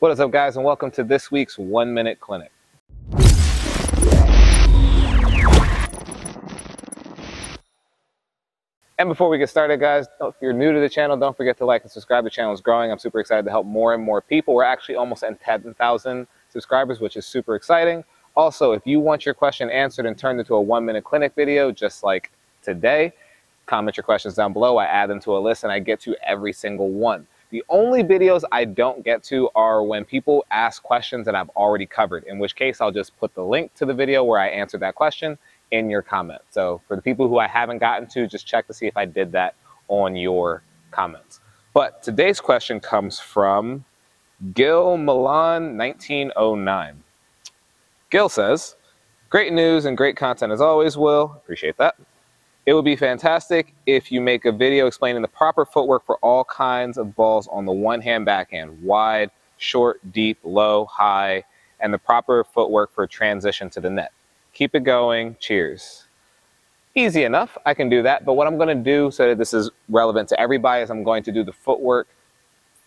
What is up, guys, and welcome to this week's 1 Minute Clinic. And before we get started, guys, if you're new to the channel, don't forget to like and subscribe. The channel is growing. I'm super excited to help more and more people. We're actually almost at 10,000 subscribers, which is super exciting. Also, if you want your question answered and turned into a 1 Minute Clinic video, just like today, comment your questions down below. I add them to a list and I get to every single one. The only videos I don't get to are when people ask questions that I've already covered, in which case I'll just put the link to the video where I answered that question in your comment. So for the people who I haven't gotten to, just check to see if I did that on your comments. But today's question comes from Gil Milan 1909. Gil says, "Great news and great content as always, Will." Appreciate that. "It would be fantastic if you make a video explaining the proper footwork for all kinds of balls on the one-hand backhand, wide, short, deep, low, high, and the proper footwork for transition to the net. Keep it going. Cheers." Easy enough. I can do that. But what I'm going to do so that this is relevant to everybody is I'm going to do the footwork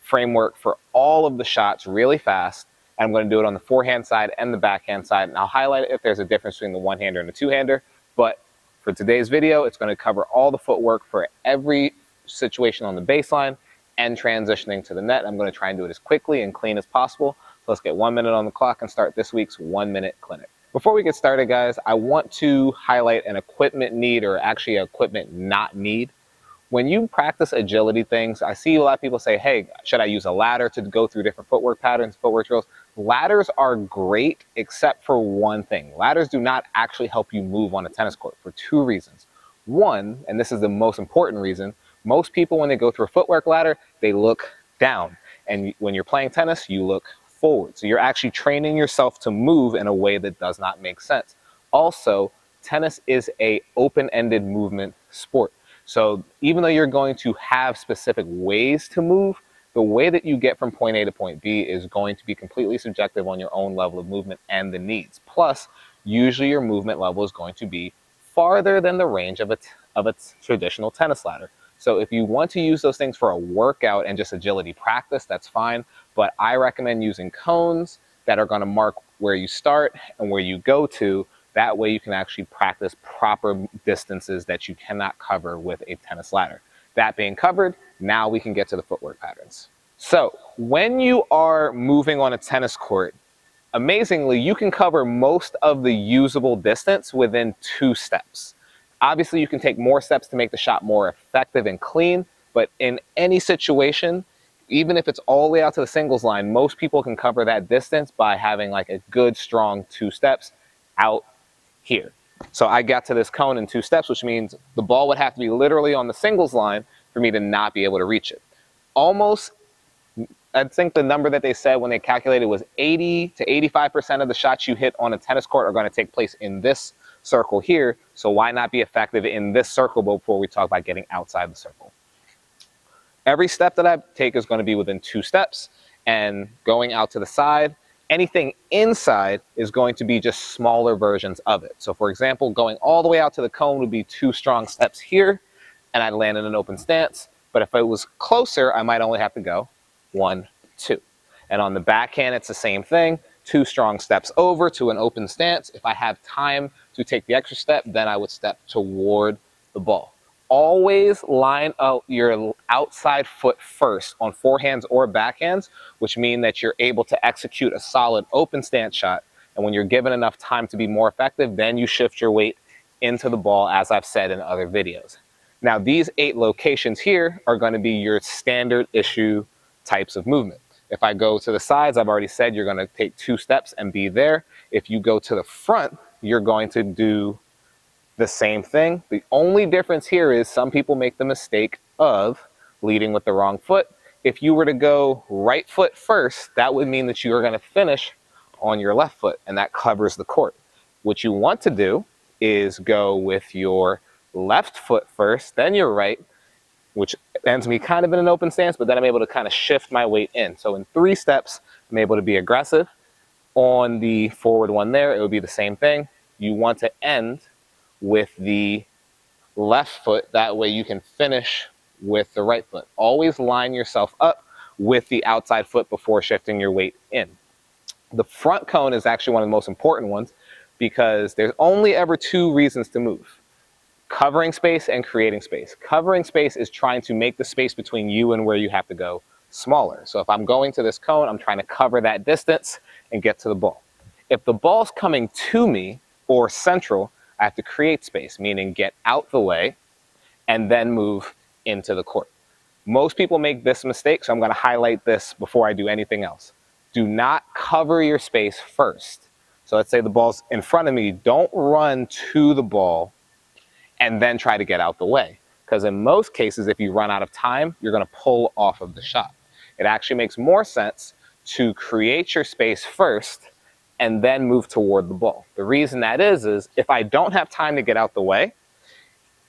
framework for all of the shots really fast. And I'm going to do it on the forehand side and the backhand side. And I'll highlight it if there's a difference between the one-hander and the two-hander. But for today's video, it's going to cover all the footwork for every situation on the baseline and transitioning to the net. I'm going to try and do it as quickly and clean as possible. So let's get 1 minute on the clock and start this week's 1 Minute Clinic. Before we get started, guys, I want to highlight an equipment need, or actually an equipment not need. When you practice agility things, I see a lot of people say, hey, should I use a ladder to go through different footwork patterns, footwork drills? Ladders are great except for one thing. Ladders do not actually help you move on a tennis court for two reasons. One, and this is the most important reason, most people when they go through a footwork ladder, they look down. And when you're playing tennis, you look forward. So you're actually training yourself to move in a way that does not make sense. Also, tennis is an open-ended movement sport. So even though you're going to have specific ways to move, the way that you get from point A to point B is going to be completely subjective on your own level of movement and the needs. Plus, usually your movement level is going to be farther than the range of a traditional tennis ladder. So if you want to use those things for a workout and just agility practice, that's fine. But I recommend using cones that are going to mark where you start and where you go to. That way you can actually practice proper distances that you cannot cover with a tennis ladder. That being covered, now we can get to the footwork patterns. So when you are moving on a tennis court, amazingly, you can cover most of the usable distance within 2 steps. Obviously, you can take more steps to make the shot more effective and clean, but in any situation, even if it's all the way out to the singles line, most people can cover that distance by having like a good, strong 2 steps out here. So I got to this cone in 2 steps, which means the ball would have to be literally on the singles line for me to not be able to reach it. Almost, I think the number that they said when they calculated was 80 to 85% of the shots you hit on a tennis court are going to take place in this circle here. So why not be effective in this circle before we talk about getting outside the circle? Every step that I take is going to be within 2 steps, and going out to the side, anything inside is going to be just smaller versions of it. So for example, going all the way out to the cone would be 2 strong steps here, and I'd land in an open stance. But if it was closer, I might only have to go 1, 2. And on the backhand, it's the same thing. 2 strong steps over to an open stance. If I have time to take the extra step, then I would step toward the ball. Always line out your outside foot first on forehands or backhands, which mean that you're able to execute a solid open stance shot. And when you're given enough time to be more effective, then you shift your weight into the ball, as I've said in other videos. Now, these 8 locations here are going to be your standard issue types of movement. If I go to the sides, I've already said you're going to take 2 steps and be there. If you go to the front, you're going to do the same thing. The only difference here is some people make the mistake of leading with the wrong foot. If you were to go right foot first, that would mean that you are going to finish on your left foot, and that covers the court. What you want to do is go with your left foot first, then your right, which ends me kind of in an open stance, but then I'm able to kind of shift my weight in. So in 3 steps, I'm able to be aggressive. On the forward one there, it would be the same thing. You want to end with the left foot. That way you can finish with the right foot. Always line yourself up with the outside foot before shifting your weight in. The front cone is actually one of the most important ones because there's only ever two reasons to move: covering space and creating space. Covering space is trying to make the space between you and where you have to go smaller. So if I'm going to this cone, I'm trying to cover that distance and get to the ball. If the ball's coming to me or central, I have to create space, meaning get out the way and then move into the court. Most people make this mistake, so I'm going to highlight this before I do anything else. Do not cover your space first. So let's say the ball's in front of me. Don't run to the ball and then try to get out the way. Because in most cases, if you run out of time, you're going to pull off of the shot. It actually makes more sense to create your space first and then move toward the ball. The reason that is if I don't have time to get out the way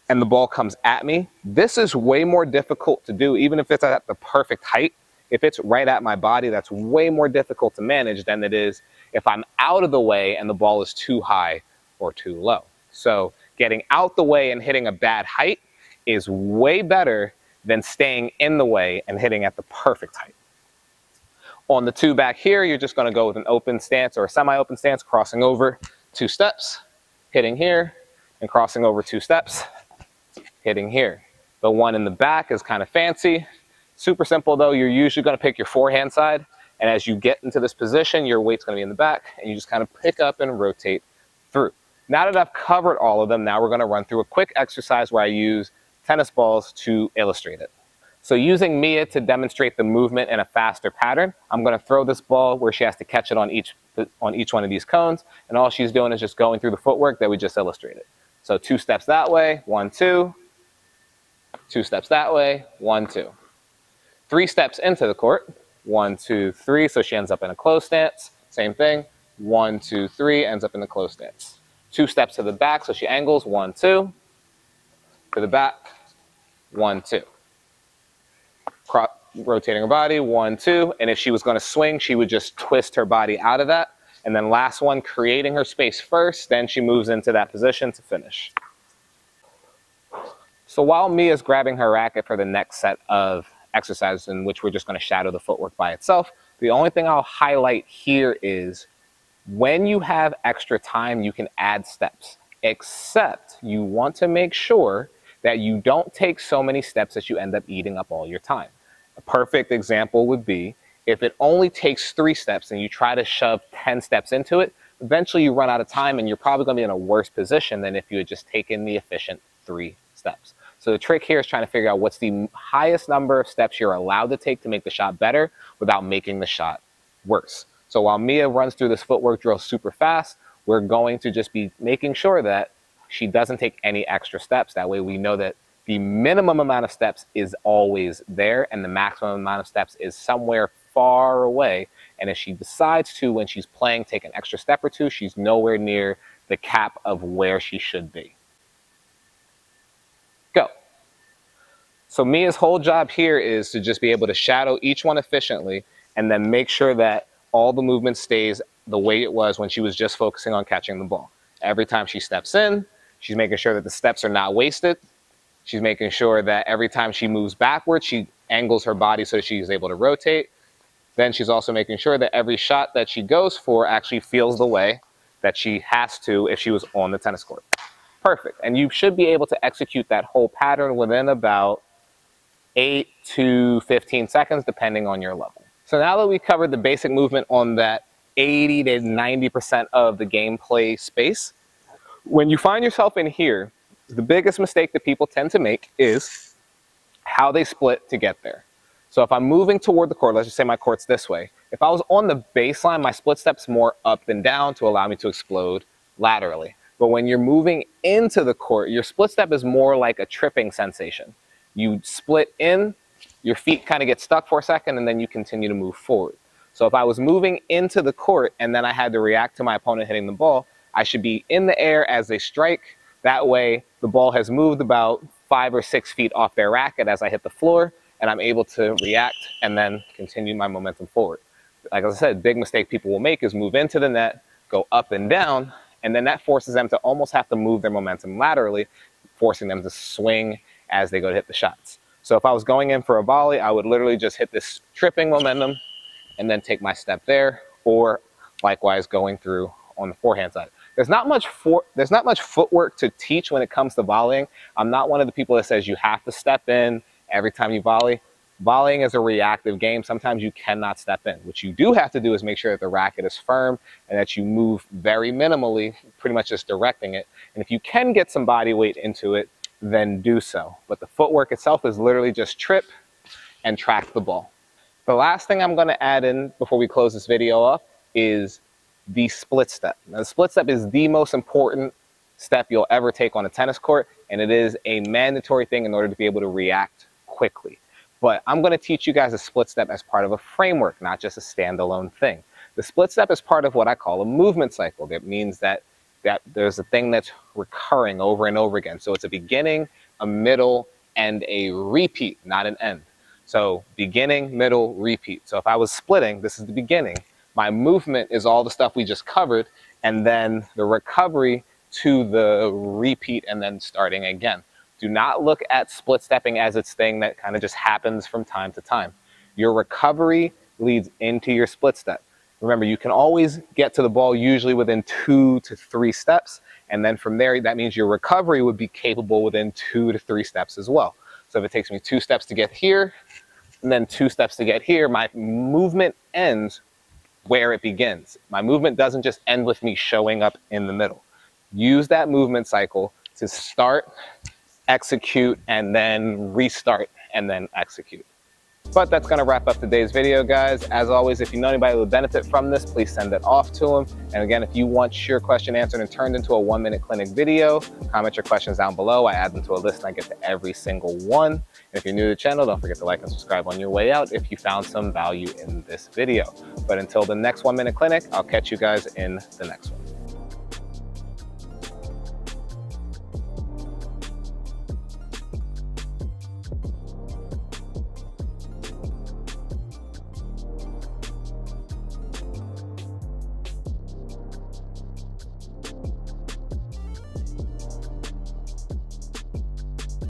and the ball comes at me, this is way more difficult to do, even if it's at the perfect height. If it's right at my body, that's way more difficult to manage than it is if I'm out of the way and the ball is too high or too low. So getting out the way and hitting a bad height is way better than staying in the way and hitting at the perfect height. On the two back here, you're just going to go with an open stance or a semi-open stance, crossing over 2 steps, hitting here, and crossing over 2 steps, hitting here. The one in the back is kind of fancy. Super simple though. You're usually going to pick your forehand side, and as you get into this position, your weight's going to be in the back, and you just kind of pick up and rotate through. Now that I've covered all of them, now we're going to run through a quick exercise where I use tennis balls to illustrate it. So using Mia to demonstrate the movement in a faster pattern, I'm going to throw this ball where she has to catch it on each one of these cones, and all she's doing is just going through the footwork that we just illustrated. So 2 steps that way, 1, 2, 2 steps that way, 1, 2. 3 steps into the court, 1, 2, 3, so she ends up in a closed stance. Same thing, 1, 2, 3, ends up in the closed stance. 2 steps to the back, so she angles, 1, 2, to the back, 1, 2. Rotating her body, 1, 2, and if she was going to swing, she would just twist her body out of that. And then last one, creating her space first, then she moves into that position to finish. So while Mia's grabbing her racket for the next set of exercises in which we're just going to shadow the footwork by itself, the only thing I'll highlight here is when you have extra time, you can add steps, except you want to make sure that you don't take so many steps that you end up eating up all your time. A perfect example would be if it only takes 3 steps and you try to shove 10 steps into it, eventually you run out of time and you're probably going to be in a worse position than if you had just taken the efficient 3 steps. So the trick here is trying to figure out what's the highest number of steps you're allowed to take to make the shot better without making the shot worse. So while Mia runs through this footwork drill super fast, we're going to just be making sure that she doesn't take any extra steps. That way we know that the minimum amount of steps is always there and the maximum amount of steps is somewhere far away. And if she decides to, when she's playing, take an extra step or 2, she's nowhere near the cap of where she should be. Go. So Mia's whole job here is to just be able to shadow each one efficiently and then make sure that all the movement stays the way it was when she was just focusing on catching the ball. Every time she steps in, she's making sure that the steps are not wasted. She's making sure that every time she moves backwards, she angles her body so she's able to rotate. Then she's also making sure that every shot that she goes for actually feels the way that she has to if she was on the tennis court. Perfect. And you should be able to execute that whole pattern within about 8 to 15 seconds, depending on your level. So now that we've covered the basic movement on that 80 to 90% of the gameplay space, when you find yourself in here, the biggest mistake that people tend to make is how they split to get there. So if I'm moving toward the court, let's just say my court's this way. If I was on the baseline, my split step's more up and down to allow me to explode laterally. But when you're moving into the court, your split step is more like a tripping sensation. You split in, your feet kind of get stuck for a second, and then you continue to move forward. So if I was moving into the court and then I had to react to my opponent hitting the ball, I should be in the air as they strike. That way, the ball has moved about 5 or 6 feet off their racket as I hit the floor, and I'm able to react and then continue my momentum forward. Like I said, big mistake people will make is move into the net, go up and down, and then that forces them to almost have to move their momentum laterally, forcing them to swing as they go to hit the shots. So if I was going in for a volley, I would literally just hit this tripping momentum and then take my step there, or likewise going through on the forehand side. There's not much footwork to teach when it comes to volleying. I'm not one of the people that says you have to step in every time you volley. Volleying is a reactive game. Sometimes you cannot step in. What you do have to do is make sure that the racket is firm and that you move very minimally, pretty much just directing it. And if you can get some body weight into it, then do so. But the footwork itself is literally just trip and track the ball. The last thing I'm going to add in before we close this video off is the split step. Now, the split step is the most important step you'll ever take on a tennis court, and it is a mandatory thing in order to be able to react quickly. But I'm going to teach you guys a split step as part of a framework, not just a standalone thing. The split step is part of what I call a movement cycle. That means that there's a thing that's recurring over and over again. So it's a beginning, a middle, and a repeat, not an end. So beginning, middle, repeat. So if I was splitting, this is the beginning. My movement is all the stuff we just covered, and then the recovery to the repeat and then starting again. Do not look at split stepping as its thing that kind of just happens from time to time. Your recovery leads into your split step. Remember, you can always get to the ball usually within 2 to 3 steps, and then from there, that means your recovery would be capable within 2 to 3 steps as well. So if it takes me 2 steps to get here, and then 2 steps to get here, my movement ends where it begins. My movement doesn't just end with me showing up in the middle. Use that movement cycle to start, execute, and then restart, and then execute. But that's going to wrap up today's video, guys. As always, if you know anybody who would benefit from this, please send it off to them. And again, if you want your question answered and turned into a 1-minute clinic video, comment your questions down below. I add them to a list and I get to every single one. And if you're new to the channel, don't forget to like and subscribe on your way out if you found some value in this video. But until the next 1-minute clinic, I'll catch you guys in the next one.